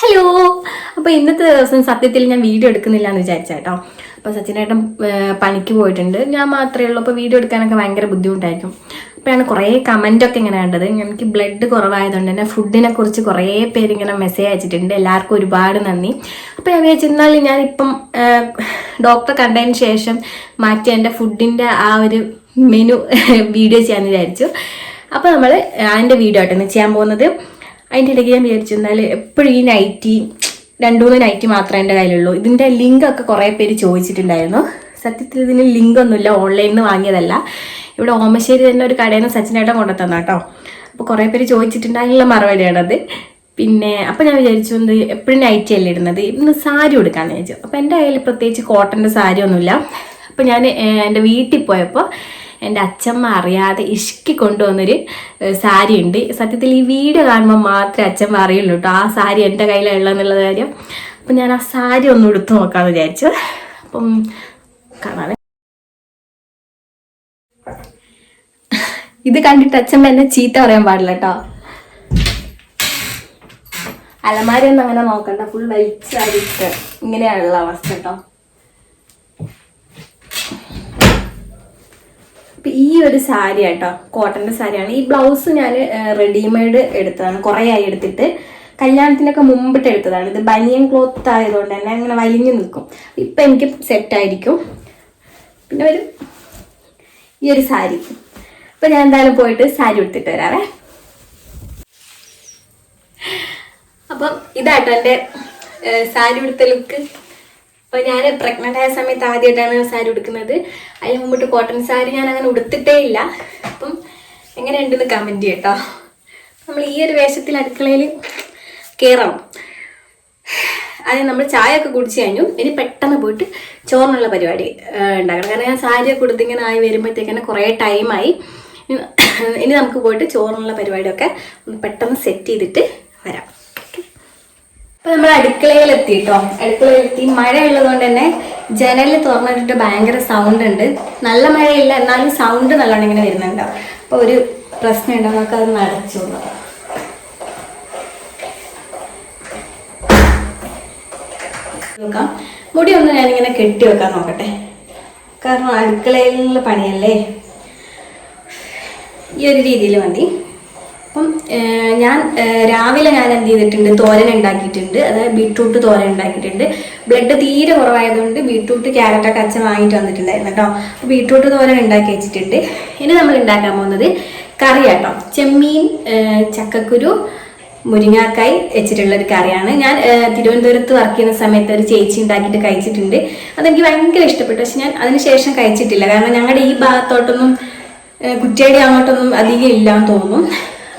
Hello. അപ്പോൾ ഇന്നത്തെ ദിവസം സത്യത്തിൽ ഞാൻ വീഡിയോ എടുക്കുന്നില്ല എന്ന് വിചാരിച്ചേട്ടോ. അപ്പോൾ സച്ചിനേട്ടൻ പണിക്ക് പോയിട്ടുണ്ട്, ഞാൻ മാത്രമേ ഉള്ളൂ. അപ്പോൾ വീഡിയോ എടുക്കാനൊക്കെ ഭയങ്കര ബുദ്ധിമുട്ടായിരിക്കും. അപ്പോഴാണ് കുറേ കമൻറ്റൊക്കെ ഇങ്ങനെ കണ്ടത്. എനിക്ക് ബ്ലഡ് കുറവായതുകൊണ്ട് തന്നെ ഫുഡിനെ കുറിച്ച് കുറേ പേര് ഇങ്ങനെ മെസ്സേജ് അയച്ചിട്ടുണ്ട്. എല്ലാവർക്കും ഒരുപാട് നന്ദി. അപ്പോൾ ഞാൻ വിചാരിച്ചെന്നാൽ ഞാനിപ്പം ഡോക്ടറെ കണ്ടതിന് ശേഷം മാറ്റി എൻ്റെ ഫുഡിൻ്റെ ആ ഒരു മെനു വീഡിയോ ചെയ്യാമെന്ന് വിചാരിച്ചു. അപ്പോൾ നമ്മൾ അതിൻ്റെ വീഡിയോ ആയിട്ടാണ് ചെയ്യാൻ പോകുന്നത്. അതിൻ്റെ ഇടയ്ക്ക് ഞാൻ വിചാരിച്ചു എന്നാൽ എപ്പോഴും ഈ നൈറ്റി 2-3 നൈറ്റി മാത്രമേ എൻ്റെ കയ്യിലുള്ളൂ. ഇതിൻ്റെ ലിങ്കൊക്കെ കുറേ പേര് ചോദിച്ചിട്ടുണ്ടായിരുന്നു. സത്യത്തിൽ ഇതിന് ലിങ്കൊന്നുമില്ല, ഓൺലൈനിൽ നിന്ന് വാങ്ങിയതല്ല. ഇവിടെ ഓമശ്ശേരി തന്നെ ഒരു കടയിൽ നിന്ന് സച്ചിനേട്ടൻ കൊണ്ടുത്തന്ന കേട്ടോ. അപ്പോൾ കുറേ പേര് ചോദിച്ചിട്ടുണ്ട്, അതിനുള്ള മറുപടിയാണത്. പിന്നെ അപ്പോൾ ഞാൻ വിചാരിച്ചു എന്ത് എപ്പോഴും നൈറ്റി അല്ലേ ഇടുന്നത്, ഇന്ന് സാരി കൊടുക്കാമെന്ന് വിചാരിച്ചു. അപ്പോൾ എൻ്റെ കയ്യിൽ പ്രത്യേകിച്ച് കോട്ടൻ്റെ സാരി ഒന്നുമില്ല. അപ്പോൾ ഞാൻ എൻ്റെ വീട്ടിൽ പോയപ്പോൾ എൻ്റെ അച്ഛമ്മ അറിയാതെ ഇഷ്കി കൊണ്ടുവന്നൊരു സാരി ഉണ്ട്. സത്യത്തിൽ ഈ വീഡിയോ കാണുമ്പോൾ മാത്രമേ അച്ഛമ്മ അറിയുള്ളൂ കേട്ടോ ആ സാരി എൻ്റെ കയ്യിലുള്ളതെന്നുള്ള കാര്യം. അപ്പം ഞാൻ ആ സാരി ഒന്ന് എടുത്തു നോക്കാമെന്ന് വിചാരിച്ചു. അപ്പം കാണാതെ ഇത് കണ്ടിട്ട് അച്ഛമ്മ എന്നെ ചീത്ത പറയാൻ പാടില്ല കേട്ടോ. അലമാരയൊന്നും അങ്ങനെ നോക്കണ്ട, ഫുൾ വലിച്ചാരിട്ട് ഇങ്ങനെയാണുള്ള അവസ്ഥ കേട്ടോ. ഈ ഒരു സാരി കേട്ടോ, കോട്ടൻ്റെ സാരിയാണ്. ഈ ബ്ലൗസ് ഞാൻ റെഡിമെയ്ഡ് എടുത്തതാണ്, കുറേ ആയി എടുത്തിട്ട്. കല്യാണത്തിനൊക്കെ മുമ്പിട്ട് എടുത്തതാണ്. ഇത് ബനിയൻ ക്ലോത്ത് ആയതുകൊണ്ട് തന്നെ അങ്ങനെ വലിഞ്ഞു നിൽക്കും. ഇപ്പം എനിക്ക് സെറ്റായിരിക്കും. പിന്നെ ഒരു ഈ ഒരു സാരി. അപ്പം ഞാൻ എന്തായാലും പോയിട്ട് സാരി എടുത്തിട്ട് വരാവേ. അപ്പം ഇതാട്ടോ എൻ്റെ സാരി ഉടുത്ത ലുക്ക്. അപ്പോൾ ഞാൻ പ്രഗ്നൻ്റ് ആയ സമയത്ത് ആദ്യമായിട്ടാണ് സാരി ഉടുക്കുന്നത്. അതിന് മുമ്പിട്ട് കോട്ടൺ സാരി ഞാൻ അങ്ങനെ ഉടുത്തിട്ടേ ഇല്ല. അപ്പം എങ്ങനെയുണ്ടെന്ന് കമൻറ്റ് ചെയ്യട്ടോ. നമ്മൾ ഈ ഒരു വേഷത്തിൽ അടുക്കളയിൽ കയറണം. ആദ്യം നമ്മൾ ചായ ഒക്കെ കുടിച്ച് കഴിഞ്ഞു. ഇനി പെട്ടെന്ന് പോയിട്ട് ചോറിനുള്ള പരിപാടി ഉണ്ടാക്കണം. കാരണം ഞാൻ സാരിയൊക്കെ കൊടുത്ത് ഇങ്ങനെ ആയി വരുമ്പോഴത്തേക്കന്നെ കുറേ ടൈമായി. ഇനി നമുക്ക് പോയിട്ട് ചോറിനുള്ള പരിപാടിയൊക്കെ ഒന്ന് പെട്ടെന്ന് സെറ്റ് ചെയ്തിട്ട് വരാം. അപ്പോൾ നമ്മൾ അടുക്കളയിലെത്തി കേട്ടോ. അടുക്കളയിലെത്തി. മഴയുള്ളത് കൊണ്ട് തന്നെ ജനൽ തുറന്നിട്ടിട്ട് ഭയങ്കര സൗണ്ട് ഉണ്ട്. നല്ല മഴയില്ല, എന്നാലും സൗണ്ട് നല്ലോണം ഇങ്ങനെ വരുന്നുണ്ടാവും. അപ്പോൾ ഒരു പ്രശ്നം ഉണ്ടോ, നമുക്കത് അടച്ചു നോക്കാം. മുടി ഒന്ന് ഞാനിങ്ങനെ കെട്ടി വെക്കാൻ നോക്കട്ടെ, കാരണം അടുക്കളയിലുള്ള പണിയല്ലേ. ഈ ഒരു രീതിയിൽ മതി. അപ്പം രാവിലെ ഞാൻ എന്ത് ചെയ്തിട്ടുണ്ട്, തോരൻ ഉണ്ടാക്കിയിട്ടുണ്ട്. അതായത് ബീട്രൂട്ട് തോരൻ ഉണ്ടാക്കിയിട്ടുണ്ട്. ബ്ലഡ് തീരെ കുറവായതുകൊണ്ട് ബീട്രൂട്ട് ക്യാരറ്റൊക്കെ അച്ഛൻ വാങ്ങിയിട്ട് വന്നിട്ടുണ്ടായിരുന്നു കേട്ടോ. അപ്പോൾ ബീട്രൂട്ട് തോരൻ ഉണ്ടാക്കി വെച്ചിട്ടുണ്ട്. ഇനി നമ്മൾ ഉണ്ടാക്കാൻ പോകുന്നത് കറി കേട്ടോ. ചെമ്മീൻ, ചക്കക്കുരു, മുരിങ്ങാക്കായി വെച്ചിട്ടുള്ളൊരു കറിയാണ്. ഞാൻ തിരുവനന്തപുരത്ത് വർക്ക് ചെയ്യുന്ന സമയത്ത് ഒരു ചേച്ചി ഉണ്ടാക്കിയിട്ട് കഴിച്ചിട്ടുണ്ട്. അതെനിക്ക് ഭയങ്കര ഇഷ്ടപ്പെട്ടു. പക്ഷെ ഞാൻ അതിനുശേഷം കഴിച്ചിട്ടില്ല, കാരണം ഞങ്ങളുടെ ഈ ഭാഗത്തോട്ടൊന്നും കുറ്റിയാടി അങ്ങോട്ടൊന്നും അധികം ഇല്ലാന്ന് തോന്നും.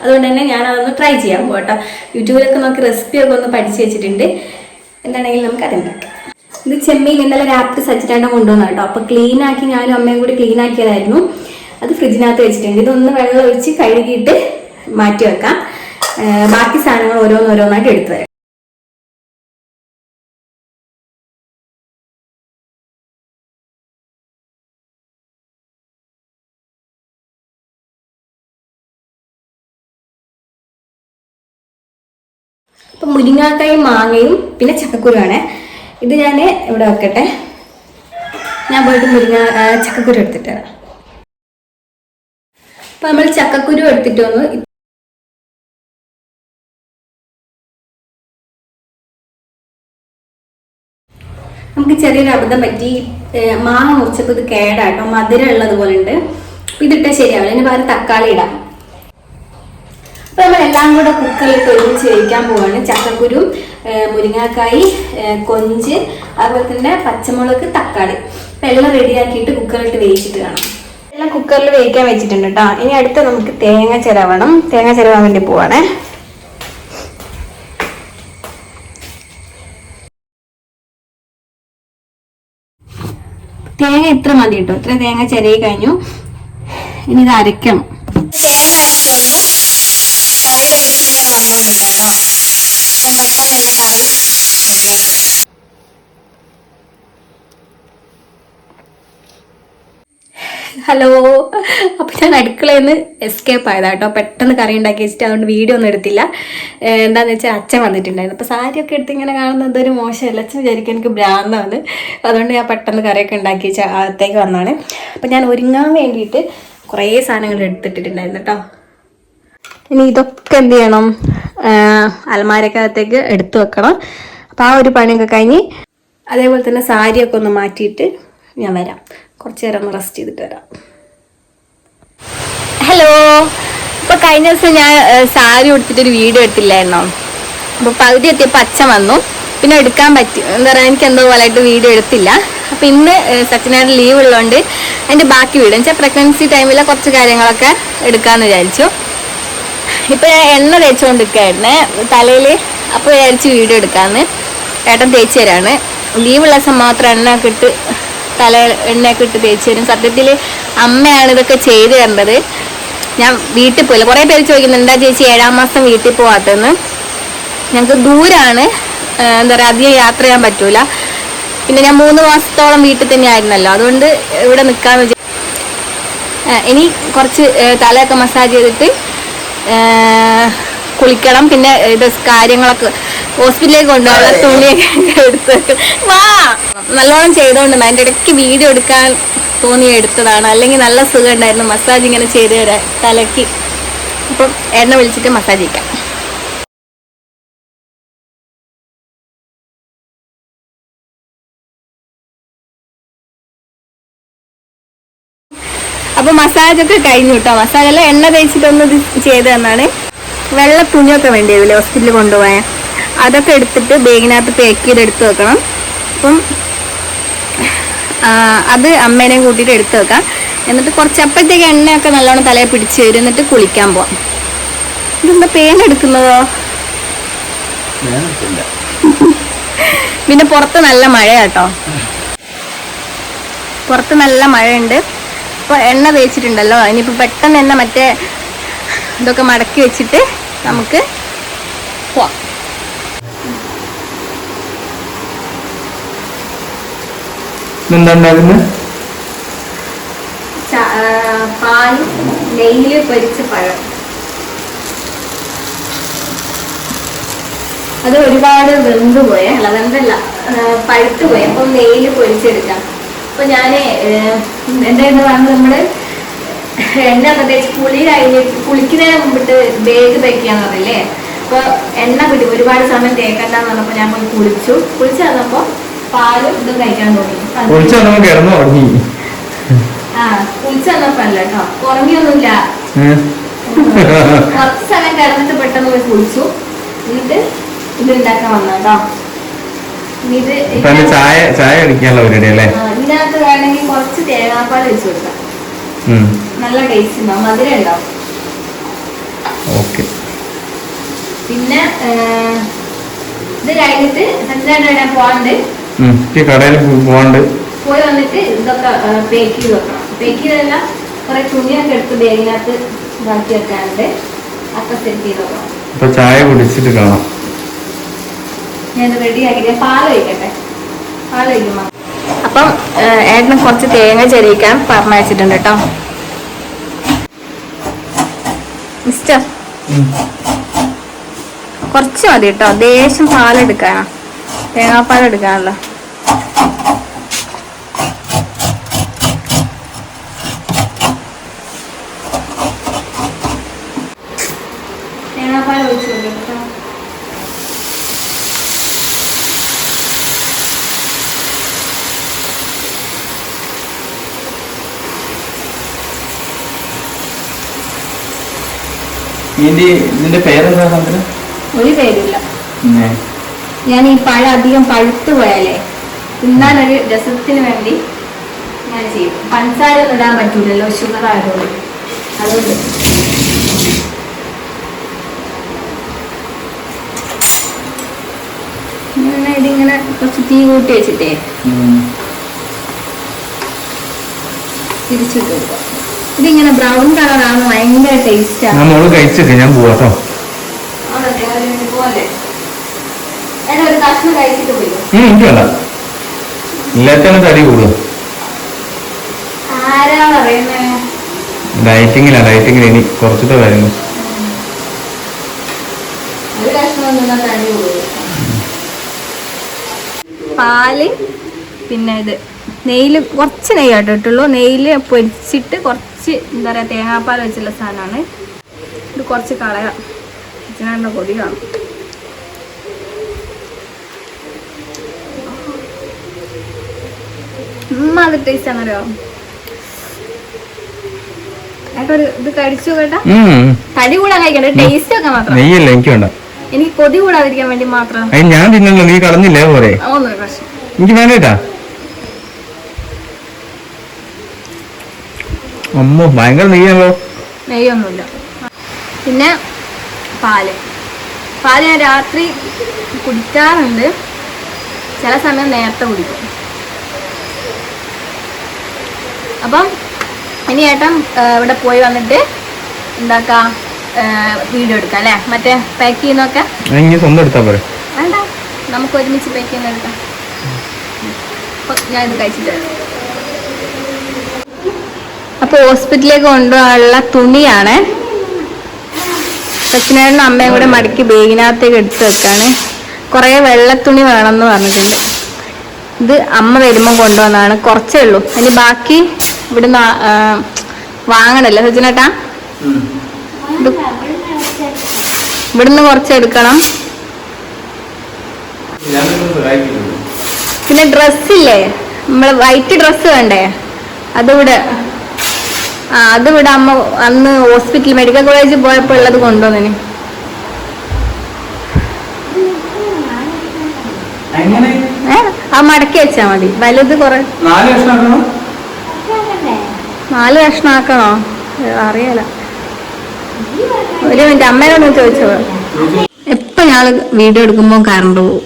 അതുകൊണ്ട് തന്നെ ഞാൻ അതൊന്ന് ട്രൈ ചെയ്യാൻ പോകട്ടോ. യൂട്യൂബിലൊക്കെ നോക്കി റെസിപ്പിയൊക്കെ ഒന്ന് പഠിച്ച് വെച്ചിട്ടുണ്ട്. എന്താണെങ്കിലും നമുക്ക് അതുണ്ടാക്കാം. ഇത് ചെമ്മീൻ ഇന്നലെ രാത്രി സച്ചിനേട്ടൻ കൊണ്ടുവന്നു കേട്ടോ. അപ്പോൾ ക്ലീൻ ആക്കി ഞാനും അമ്മയും കൂടി ക്ലീൻ ആക്കിയതായിരുന്നു. അത് ഫ്രിഡ്ജിനകത്ത് വെച്ചിട്ടുണ്ട്. ഇതൊന്ന് വെള്ളം ഒഴിച്ച് കഴുകിയിട്ട് മാറ്റി വെക്കാം. ബാക്കി സാധനങ്ങൾ ഓരോന്നോരോന്നായിട്ട് എടുത്തു തരാം. അപ്പം മുരിങ്ങാക്കായും മാങ്ങയും പിന്നെ ചക്കക്കുരുവാണ്. ഇത് ഞാൻ ഇവിടെ വെക്കട്ടെ. ഞാൻ പോയിട്ട് ചക്കക്കുരു എടുത്തിട്ട് വരാം. അപ്പം നമ്മൾ ചക്കക്കുരു എടുത്തിട്ട് വന്നു. നമുക്ക് ചെറിയൊരു അബദ്ധം പറ്റി. മാങ്ങ മുറിച്ചപ്പോൾ ഇത് കേടാട്ടോ, മധുരം ഉള്ളതുപോലെ ഉണ്ട്. ഇതിട്ടാൽ ശരിയാവില്ല, അതിന് പകരം തക്കാളി ഇടാം. അപ്പോൾ നമ്മളെല്ലാം കൂടെ കുക്കറിലിട്ട് ഒരുമിച്ച് വേവിക്കാൻ പോവാണ്. ചക്കക്കുരു, മുരിങ്ങാക്കായി, കൊഞ്ച്, അതുപോലെ തന്നെ പച്ചമുളക്, തക്കാളി. അപ്പം എല്ലാം റെഡിയാക്കിയിട്ട് കുക്കറിലിട്ട് വേവിച്ചിട്ട് കാണാം. എല്ലാം കുക്കറിൽ വേവിക്കാൻ വെച്ചിട്ടുണ്ട് കേട്ടോ. ഇനി അടുത്ത് നമുക്ക് തേങ്ങ ചിരവണം. തേങ്ങ ചിരവാൻ വേണ്ടി പോവാണേ. തേങ്ങ ഇത്ര മതി കേട്ടോ. ഇത്ര തേങ്ങ ചിരയി കഴിഞ്ഞു. ഇനി ഇത് അരയ്ക്കണം. തേങ്ങ അരച്ച് വരുമ്പോൾ കറിയുടെ വിസിൽ ഇങ്ങനെ വന്നുകൊണ്ടിരിക്കുക കേട്ടോ. അപ്പം പെട്ടെന്ന് തന്നെ കറി റെഡിയായി വരും. ഹലോ. അപ്പം ഞാൻ അടുക്കളയിൽ നിന്ന് എസ്കേപ്പ് ആയതാ കേട്ടോ. പെട്ടെന്ന് കറി ഉണ്ടാക്കി വെച്ചിട്ട് അതുകൊണ്ട് വീഡിയോ ഒന്നും എടുത്തില്ല. എന്താണെന്ന് വെച്ചാൽ അച്ഛൻ വന്നിട്ടുണ്ടായിരുന്നു. അപ്പോൾ സാരിയൊക്കെ എടുത്ത് ഇങ്ങനെ കാണുന്നത് എന്തൊരു മോശമല്ല. അച്ഛൻ വിചാരിക്കും എനിക്ക് ഭ്രാന്താണ്. അതുകൊണ്ട് ഞാൻ പെട്ടെന്ന് കറിയൊക്കെ ഉണ്ടാക്കി വെച്ച് അകത്തേക്ക് വന്നാണ്. അപ്പം ഞാൻ ഒരുങ്ങാൻ വേണ്ടിയിട്ട് കുറേ സാധനങ്ങൾ എടുത്തിട്ടുണ്ടായിരുന്നു കേട്ടോ. ഇനി ഇതൊക്കെ എന്ത് ചെയ്യണം, അലമാരക്കകത്തേക്ക് എടുത്തു വെക്കണം. അപ്പം ആ ഒരു പണിയൊക്കെ കഴിഞ്ഞ് അതേപോലെ തന്നെ സാരിയൊക്കെ ഒന്ന് മാറ്റിയിട്ട് ഞാൻ വരാം. കുറച്ച് നേരം ഒന്ന് റെസ്റ്റ് ചെയ്തിട്ട് വരാം. ഹലോ. ഇപ്പോൾ കഴിഞ്ഞ ദിവസം ഞാൻ സാരി ഉടുത്തിട്ടൊരു വീഡിയോ എടുത്തില്ലായിരുന്നോ? അപ്പോൾ പകുതി എത്തിയപ്പോൾ അച്ഛൻ വന്നു. പിന്നെ എടുക്കാൻ പറ്റി, എന്താ പറയുക, എനിക്ക് എന്തോ പോലായിട്ട് വീഡിയോ എടുത്തില്ല. അപ്പോൾ ഇന്ന് സച്ചിനായിട്ട് ലീവ് ഉള്ളതുകൊണ്ട് അതിൻ്റെ ബാക്കി വീഡിയോ എന്ന് വെച്ചാൽ പ്രഗ്നൻസി ടൈമിലെ കുറച്ച് കാര്യങ്ങളൊക്കെ എടുക്കാമെന്ന് വിചാരിച്ചു. ഇപ്പോൾ ഞാൻ എണ്ണ തേച്ചുകൊണ്ടിരിക്കുകയായിരുന്നേ തലയിൽ. അപ്പോൾ വിചാരിച്ച് വീഡിയോ എടുക്കാമെന്ന്. ഏട്ടൻ തേച്ച് തരാണ്. ലീവുള്ള ദിവസം മാത്രം എണ്ണയൊക്കെ ഇട്ട് തല എണ്ണയൊക്കെ ഇട്ട് തേച്ച് തരും. സത്യത്തിൽ അമ്മയാണ് ഇതൊക്കെ ചെയ്ത് തരേണ്ടത്. ഞാൻ വീട്ടിൽ പോയില്ല. കുറേ പേര് ചോദിക്കുന്നുണ്ട് എന്താ ചേച്ചി 7ാം മാസം വീട്ടിൽ പോകാത്തതെന്ന്. ഞങ്ങൾക്ക് ദൂരമാണ്, എന്താ പറയുക, അധികം യാത്ര ചെയ്യാൻ പറ്റൂല. പിന്നെ ഞാൻ 3 മാസത്തോളം വീട്ടിൽ തന്നെ ആയിരുന്നല്ലോ, അതുകൊണ്ട് ഇവിടെ നിൽക്കാമെന്ന് വിചാരിച്ചു. ഇനി കുറച്ച് തലയൊക്കെ മസാജ് ചെയ്തിട്ട് കുളിക്കണം. പിന്നെ ഇത് കാര്യങ്ങളൊക്കെ ഹോസ്പിറ്റലിലേക്ക് കൊണ്ടുപോകാനുള്ള തുണിയൊക്കെ എടുത്ത് വാ നല്ലോണം ചെയ്തോണ്ട് അതിൻ്റെ ഇടയ്ക്ക് വീഡിയോ എടുക്കാൻ തോന്നി എടുത്തതാണ്. അല്ലെങ്കിൽ നല്ല സുഖം ഉണ്ടായിരുന്നു മസാജ് ഇങ്ങനെ ചെയ്ത് തരാൻ തലയ്ക്ക്. അപ്പം എണ്ണ വിളിച്ചിട്ട് മസാജ് ചെയ്യാം. അപ്പൊ മസാജൊക്കെ കഴിഞ്ഞു കേട്ടോ. മസാജെല്ലാം എണ്ണ തേച്ചിട്ടൊന്ന് ചെയ്ത് തന്നാണ്. വെള്ള തുണിയൊക്കെ വേണ്ടി വരില്ലേ ഹോസ്പിറ്റലിൽ കൊണ്ടുപോയാൽ, അതൊക്കെ എടുത്തിട്ട് ബാഗിനകത്ത് പാക്ക് ചെയ്ത് എടുത്ത് വെക്കണം. അപ്പം അത് അമ്മേനെയും കൂട്ടിയിട്ട് എടുത്ത് വെക്കാം. എന്നിട്ട് കുറച്ചപ്പോഴത്തേക്ക് എണ്ണയൊക്കെ നല്ലോണം തലയെ പിടിച്ച് വരും. എന്നിട്ട് കുളിക്കാൻ പോവാം. ഇതെന്താ പേനെടുക്കുന്നതോ? പിന്നെ പുറത്ത് നല്ല മഴയാട്ടോ, പുറത്ത് നല്ല മഴയുണ്ട്. ഇപ്പോൾ എണ്ണ തേച്ചിട്ടുണ്ടല്ലോ, ഇനിയിപ്പോൾ പെട്ടെന്ന് തന്നെ മറ്റേ ഇതൊക്കെ മടക്കി വെച്ചിട്ട് നമുക്ക് പോവാം. പാലും നെയ്യിൽ പൊരിച്ച പഴം. അത് ഒരുപാട് വെന്ത് പോയേ, അല്ല വെന്തല്ല, പഴുത്ത് പോയി. അപ്പം നെയ്യിൽ പൊരിച്ചെടുക്കാം. അപ്പൊ ഞാന് എന്തായിരുന്നു പറഞ്ഞത്, നമ്മള് എണ്ണ ഒക്കെ തേച്ച് കുളി കഴിഞ്ഞിട്ട് കുളിക്കുന്നതിന് മുമ്പിട്ട് ബാഗ് തേക്കാന്ന് പറഞ്ഞില്ലേ. അപ്പൊ എണ്ണ കിട്ടി ഒരുപാട് സമയം തേക്കണ്ടെന്ന് പറഞ്ഞപ്പോ ഞാൻ പോയി കുളിച്ചു വന്നപ്പോ പാലും ഇതും കഴിക്കാൻ തോന്നി. കുളിച്ചു വന്നപ്പോ അല്ല കേട്ടോ, ഉറങ്ങിയൊന്നുമില്ല. കുറച്ച് സമയം കിടന്നിട്ട് പെട്ടെന്ന് പോയി കുളിച്ചു. എന്നിട്ട് ഇത് ഉണ്ടാക്കാൻ വന്ന കേട്ടോ. ഇത് ഇതിനകത്ത് വേണമെങ്കിൽ കുറച്ച് തേങ്ങാപ്പാൽ വെച്ച് കൊടുക്കാം. നല്ല ടേസ്റ്റ് ഉണ്ടാവും, മധുരം ഉണ്ടാവും. പിന്നെ ഇത് കഴിഞ്ഞിട്ട് സച്ചിനായിട്ട് പോവാണ്ട് പോയി വന്നിട്ട് ഇതൊക്കെ പേക്ക് ചെയ്ത് വെക്കണം. പേക്ക് ചെയ്തല്ല, കുറെ തുണിയൊക്കെ എടുത്ത് ബാഗിനകത്ത് ഇതാക്കി വെക്കാനുണ്ട്. ഒക്കെ സെറ്റ് ചെയ്ത് വെക്കണം. ചായ കുടിച്ചിട്ട് കാണാം. ഞാൻ റെഡി ആക്കിയിട്ട് പാല് കഴിക്കട്ടെ. പാല് കഴിക്കുമ്പോ അപ്പം ഏട്ടന് കുറച്ച് തേങ്ങ ചെറിയിക്കാൻ പറഞ്ഞയച്ചിട്ടുണ്ട് കേട്ടോ. മിസ്റ്റർ കുറച്ച് മതി കേട്ടോ, ദേശം പാലെടുക്കാനാ, തേങ്ങാപ്പാലെടുക്കാനല്ലോ. തേങ്ങാപ്പാൽ ഒഴിച്ചു കേട്ടോ. ഇതിന്റെ പേരെന്താ? ഒരു പേരില്ല. ഞാൻ ഈ പഴം അധികം പഴുത്തു പോയാലേ തിന്നാനൊരു രസത്തിന് വേണ്ടി ഞാൻ ചെയ്യും. പഞ്ചസാര ഒന്നും ഇടാൻ പറ്റൂലല്ലോ, ഷുഗർ ആയതുകൊണ്ട്. അതുകൊണ്ട് ഇതിങ്ങനെ കുറച്ച് തീ കൂട്ടി വെച്ചിട്ടേ തിരിച്ചിട്ട് കൊടുക്കാം. ഇതിങ്ങനെ ബ്രൗൺ കളറാണ്, ഭയങ്കര ടേസ്റ്റാണ്. കഴിച്ചിട്ട് ഞാൻ പോവാട്ടോ. പോലെ ഒരു കഷ്ണം കഴിച്ചിട്ട് പോയി. എല്ലാത്തിനും തടി കൂടും. ഡയറ്റിങ്ങിലാണ് ഇനി കുറച്ചിട്ട് വരുന്നു. പാല് പിന്നെ ഇത് നെയ്യില് കുറച്ച് നെയ്യാട്ടോ ഇട്ടുള്ളൂ. നെയ്യില് പൊരിച്ചിട്ട് കുറച്ച് എന്താ പറയാ തേങ്ങാപ്പാൽ വെച്ചുള്ള സാധനമാണ് ഇത്. കുറച്ച് കളയാം, ഇതിനാണ്ട കൊതി കാണും. അത് ടേസ്റ്റ് ആണല്ലോ. ഏട്ടൊരു ഇത് കഴിച്ചു കേട്ടാ, തടി കൂടാൻ കഴിക്കണ്ട, ടേസ്റ്റ് ഒക്കെ മാത്രം. നെയ്യല്ല എനിക്ക് വേണ്ട, എനിക്ക് കൊതി കൂടാതിരിക്കാൻ വേണ്ടി മാത്രം. ഞാൻ തിന്നല്ലോ, നീ കളഞ്ഞില്ലേ പോരെ. എനിക്ക് വേണ്ടേട്ടാ. അമ്മോ ഭയങ്കര നെയ്യാണല്ലോ. നെയ്യൊന്നുമില്ല. പിന്നെ പാല് ഞാൻ രാത്രി കുടിക്കാറുണ്ട്, ചില സമയം നേരത്തെ കുടിക്കും. അപ്പം ഇനി ഏട്ടൻ ഇവിടെ പോയി വന്നിട്ട് എന്താക്കാ വീഡിയോ എടുക്കാം അല്ലേ, മറ്റേ പാക്ക് ചെയ്യുന്നൊക്കെ. സ്വന്തം എടുത്താ പോരെ. വേണ്ട, നമുക്ക് ഒരുമിച്ച് പാക്ക് ചെയ്യുന്ന എടുക്കാം. ഞാൻ ഇത് കഴിച്ചിട്ട് വരാം. അപ്പൊ ഹോസ്പിറ്റലിലേക്ക് കൊണ്ടുപോകാനുള്ള തുണിയാണ്. സച്ചിനേട്ടനും അമ്മയും കൂടെ മടക്കി ബേഗിനകത്തേക്ക് എടുത്ത് വെക്കാണ്. കുറേ വെള്ളത്തുണി വേണമെന്ന് പറഞ്ഞിട്ടുണ്ട്. ഇത് അമ്മ വരുമ്പം കൊണ്ടുവന്നതാണ്, കുറച്ചേ ഉള്ളൂ. ഇനി ബാക്കി ഇവിടുന്ന് വാങ്ങണല്ലേ സച്ചിനേട്ടാ? ഇവിടുന്ന് കുറച്ച് എടുക്കണം. പിന്നെ ഡ്രസ്സില്ലേ, നമ്മള് വൈറ്റ് ഡ്രസ്സ് വേണ്ടേ, അതിവിടെ അതിവിടെ അമ്മ അന്ന് ഹോസ്പിറ്റൽ മെഡിക്കൽ കോളേജിൽ പോയപ്പോൾ ഉള്ളത് കൊണ്ടുവന്നിന്. ആ മടക്കി വെച്ചാ മതി, വലുത് കുറെ. 4 കഷ്ണാക്കണോ അറിയാല. ഒരു മിനിറ്റ്, അമ്മയോടൊന്ന് ചോദിച്ചോ. എപ്പൊ ഞാള് വീഡിയോ എടുക്കുമ്പോ കറണ്ട് പോവും.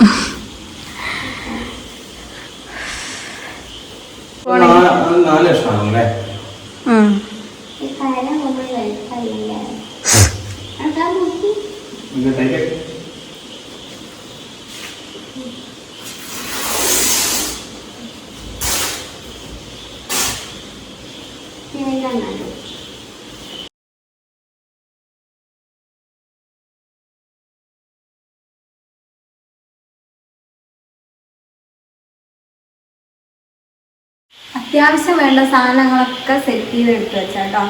അത്യാവശ്യം വേണ്ട സാധനങ്ങളൊക്കെ സെറ്റ് ചെയ്ത് എടുത്ത് വെച്ചാട്ടോ.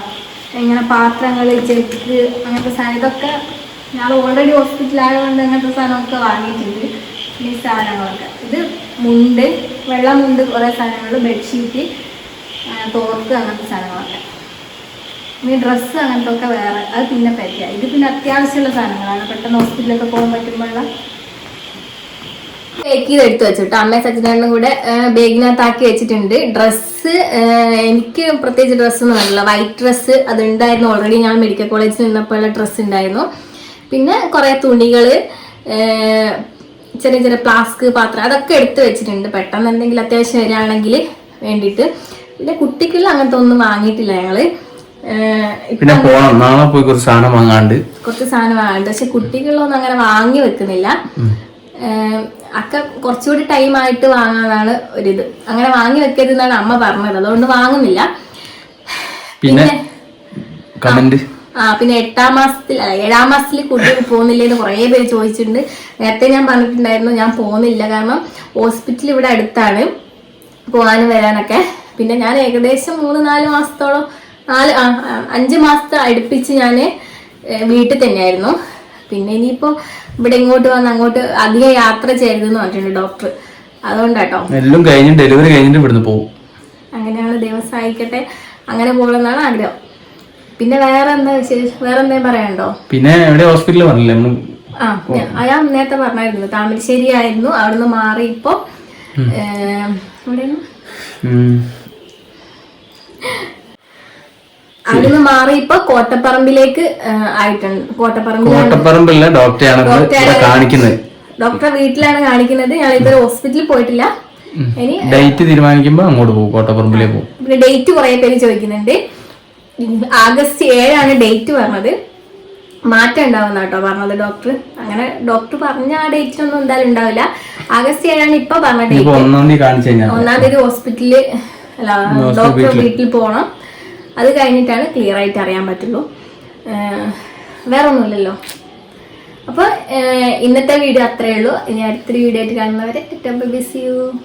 ഇങ്ങനെ പാത്രങ്ങൾ, ചെക്ക്, അങ്ങനത്തെ സാധനം, ഇതൊക്കെ ഞാൻ ഓൾറെഡി ഹോസ്പിറ്റലായതുകൊണ്ട് അങ്ങനത്തെ സാധനമൊക്കെ വാങ്ങിയിട്ടുണ്ട്. ഈ സാധനങ്ങളൊക്കെ, ഇത് മുണ്ട്, വെള്ളമുണ്ട്, കുറേ സാധനങ്ങൾ, ബെഡ്ഷീറ്റ്, തോർക്ക്, അങ്ങനത്തെ സാധനങ്ങളൊക്കെ. ഈ ഡ്രസ്സ് അങ്ങനത്തെ ഒക്കെ വേറെ, അത് പിന്നെ പറ്റിയ. ഇത് പിന്നെ അത്യാവശ്യമുള്ള സാധനങ്ങളാണ്, പെട്ടെന്ന് ഹോസ്പിറ്റലിലൊക്കെ പോകാൻ പറ്റുമ്പോഴുള്ള. പാക്ക് ചെയ്ത് എടുത്ത് വെച്ചിട്ട് അമ്മയും സച്ചിനും കൂടെ ബാഗിനകത്താക്കി വെച്ചിട്ടുണ്ട്. ഡ്രസ്സ് എനിക്ക് പ്രത്യേകിച്ച് ഡ്രസ്സൊന്നും വേണ്ടില്ല, വൈറ്റ് ഡ്രസ്സ് അതുണ്ടായിരുന്നു ഓൾറെഡി. ഞാൻ മെഡിക്കൽ കോളേജിൽ നിന്നപ്പോഴുള്ള ഡ്രസ്സ് ഉണ്ടായിരുന്നു. പിന്നെ കുറേ തുണികൾ, ചെറിയ ചെറിയ ഫ്ലാസ്ക്, പാത്രം, അതൊക്കെ എടുത്ത് വെച്ചിട്ടുണ്ട് പെട്ടെന്ന് എന്തെങ്കിലും അത്യാവശ്യം വരികയാണെങ്കിൽ വേണ്ടിയിട്ട്. പിന്നെ കുട്ടിക്കുള്ള അങ്ങനത്തെ ഒന്നും വാങ്ങിയിട്ടില്ല ഞങ്ങള്. പിന്നെ നാളെ പോയി കുറച്ച് സാധനം വാങ്ങാണ്ട്, പക്ഷെ കുട്ടിക്കുള്ളൊന്നും അങ്ങനെ വാങ്ങി വെക്കുന്നില്ല. അക്ക കുറച്ചുകൂടി ടൈമായിട്ട് വാങ്ങാനാണ് ഒരിത്. അങ്ങനെ വാങ്ങി വെക്കരുതെന്നാണ് അമ്മ പറഞ്ഞത്, അതുകൊണ്ട് വാങ്ങുന്നില്ല. പിന്നെ പിന്നെ 8-ാം മാസത്തിൽ 7-ാം മാസത്തിൽ കുട്ടി പോകുന്നില്ലെന്ന് കുറേ പേര് ചോദിച്ചിട്ടുണ്ട്. നേരത്തെ ഞാൻ പറഞ്ഞിട്ടുണ്ടായിരുന്നു ഞാൻ പോകുന്നില്ല, കാരണം ഹോസ്പിറ്റൽ ഇവിടെ അടുത്താണ്, പോകാനും വരാനൊക്കെ. പിന്നെ ഞാൻ ഏകദേശം 3-4 മാസത്തോളം 5 മാസത്തെ അടുപ്പിച്ച് ഞാൻ വീട്ടിൽ തന്നെയായിരുന്നു. പിന്നെ ഇനിയിപ്പോൾ ഇവിടെ ഇങ്ങോട്ട് വന്ന് അങ്ങോട്ട് അധികം യാത്ര ചെയ്യരുതെന്ന് പറഞ്ഞിട്ടുണ്ട് ഡോക്ടർ, അതുകൊണ്ടാട്ടോ. എല്ലാം കഴിഞ്ഞ് ഡെലിവറി കഴിഞ്ഞിട്ട് ഇവിടുന്ന് പോകും. അങ്ങനെയാണ്, ദിവസം ആയിക്കട്ടെ, അങ്ങനെ പോകണമെന്നാണ് ആഗ്രഹം. പിന്നെ വേറെ എന്താ വിശേഷം, വേറെ എന്തെങ്കിലും പറയാനുണ്ടോ? പിന്നെ എവിടെ ഹോസ്പിറ്റലിൽ പറഞ്ഞില്ലേ? ഞാൻ നേരത്തെ പറഞ്ഞായിരുന്നു, താമരശ്ശേരി ആയിരുന്നു, അവിടുന്ന് മാറി ഇപ്പൊ അവിടുന്ന് മാറി ഇപ്പൊ കോട്ടപ്പറമ്പിലേക്ക് ആയിട്ടുണ്ട്. കോട്ടപ്പറമ്പിലെ ഡോക്ടറെ വീട്ടിലാണ് കാണിക്കുന്നത്. ഞാൻ ഇതുവരെ ഹോസ്പിറ്റലിൽ പോയിട്ടില്ല. ഇനി ഡേറ്റ് തീരുമാനിക്കുമ്പോ അങ്ങോട്ട് പോകും, കോട്ടപ്പറമ്പിലേക്ക് പോകും. പിന്നെ ഡേറ്റ് കുറെ പേര് ചോദിക്കുന്നുണ്ട്. ആഗസ്റ്റ് 7 ഡേറ്റ് പറഞ്ഞത്, മാറ്റം ഉണ്ടാവുന്ന കേട്ടോ പറഞ്ഞത് ഡോക്ടർ. അങ്ങനെ ഡോക്ടർ പറഞ്ഞ ആ ഡേറ്റിനൊന്നും എന്തായാലും ഉണ്ടാവില്ല. ആഗസ്റ്റ് 7 ഇപ്പൊ പറഞ്ഞ ഡേറ്റ്. 1-ാം തീയതി ഹോസ്പിറ്റലില് ഡോക്ടർ വീട്ടിൽ പോകണം. അത് കഴിഞ്ഞിട്ടാണ് ക്ലിയർ ആയിട്ട് അറിയാൻ പറ്റുള്ളൂ. വേറെ ഒന്നുമില്ലല്ലോ. അപ്പോൾ ഇന്നത്തെ വീഡിയോ അത്രയേ ഉള്ളൂ. ഇനി അടുത്തൊരു വീഡിയോ ആയിട്ട് കാണുന്നവരെ ബൈ.